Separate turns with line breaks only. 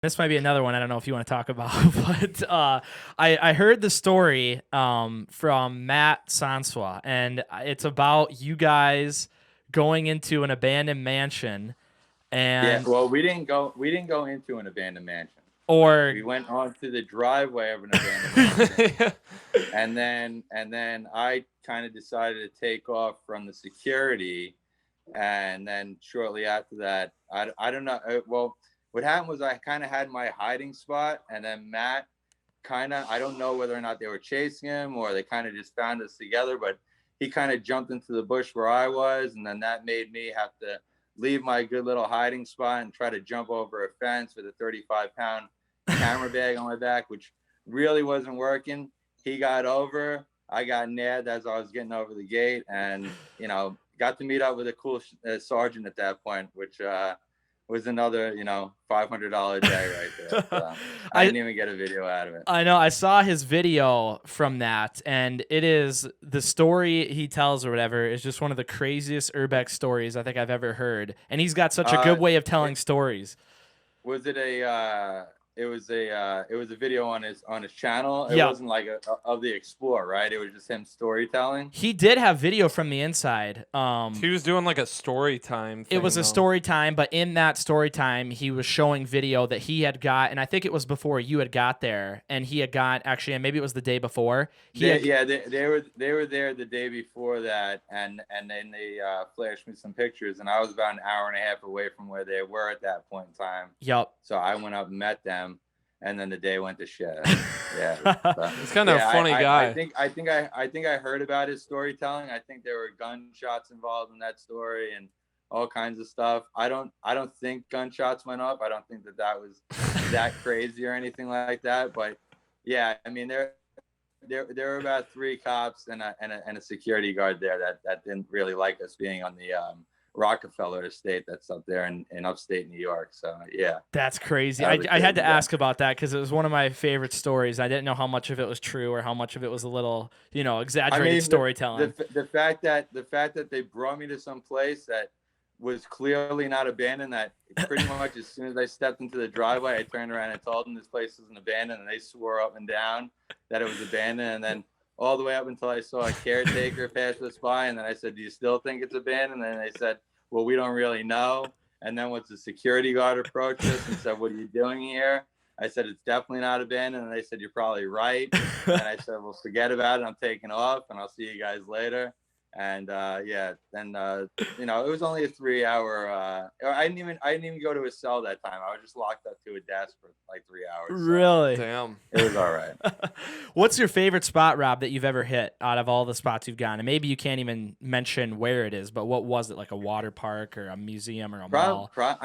This might be another one I don't know if you want to talk about, but I heard the story from Matt Sanswa, and it's about you guys going into an abandoned mansion,
Yeah,
and
well, we didn't go into an abandoned mansion.
or
We went onto the driveway of an abandoned mansion, and then I kind of decided to take off from the security, and then shortly after that, I don't know. Well, what happened was I kind of had my hiding spot, and then Matt kind of, I don't know whether or not they were chasing him or they kind of just found us together, but he kind of jumped into the bush where I was, and then that made me have to leave my good little hiding spot and try to jump over a fence with a 35-pound camera bag on my back, which really wasn't working. He got over. I got nabbed as I was getting over the gate, and got to meet up with a cool sergeant at that point, which was another $500 day right there. So I
I
didn't even get a video out of it.
I know I saw his video from that, and it is the story he tells or whatever is just one of the craziest urbex stories I think I've ever heard, and he's got such a good way of telling stories.
Was it a it was a video on his channel. It
Yeah.
wasn't like of the Explorer, right? It was just him storytelling.
He did have video from the inside.
He was doing like a story time thing.
It was a story time, but in that story time, he was showing video that he had got, and I think it was before you had got there, and he had got actually, and maybe it was the day before.
They were there the day before that, and then they flashed me some pictures, and I was about an hour and a half away from where they were at that point in time.
Yep.
So I went up and met them, and then the day went to shit. Yeah,
he's kind of a funny guy.
I think I heard about his storytelling. I think there were gunshots involved in that story and all kinds of stuff. I don't think gunshots went off. I don't think that was that crazy or anything like that. But yeah, I mean there were about 3 cops and a security guard there that didn't really like us being on the Rockefeller Estate that's up there in upstate New York. So yeah,
that's crazy. I had to ask about that because it was one of my favorite stories. I didn't know how much of it was true or how much of it was a little exaggerated storytelling.
The fact that they brought me to some place that was clearly not abandoned, that pretty much as soon as I stepped into the driveway, I turned around and told them this place isn't abandoned, and they swore up and down that it was abandoned. And then all the way up until I saw a caretaker pass us by, and then I said, "Do you still think it's abandoned?" And they said, "Well, we don't really know." And then once the security guard approached us and said, "What are you doing here?" I said, "It's definitely not abandoned." And they said, "You're probably right." And I said, "Well, forget about it. I'm taking off, and I'll see you guys later." And yeah, then it was only a 3-hour. I didn't even go to a cell that time. I was just locked up to a desk for like 3 hours. So
Really?
Damn.
it was all right.
What's your favorite spot, Rob, that you've ever hit out of all the spots you've gone? And maybe you can't even mention where it is, but what was it? Like a water park or a museum or a mall?
Probably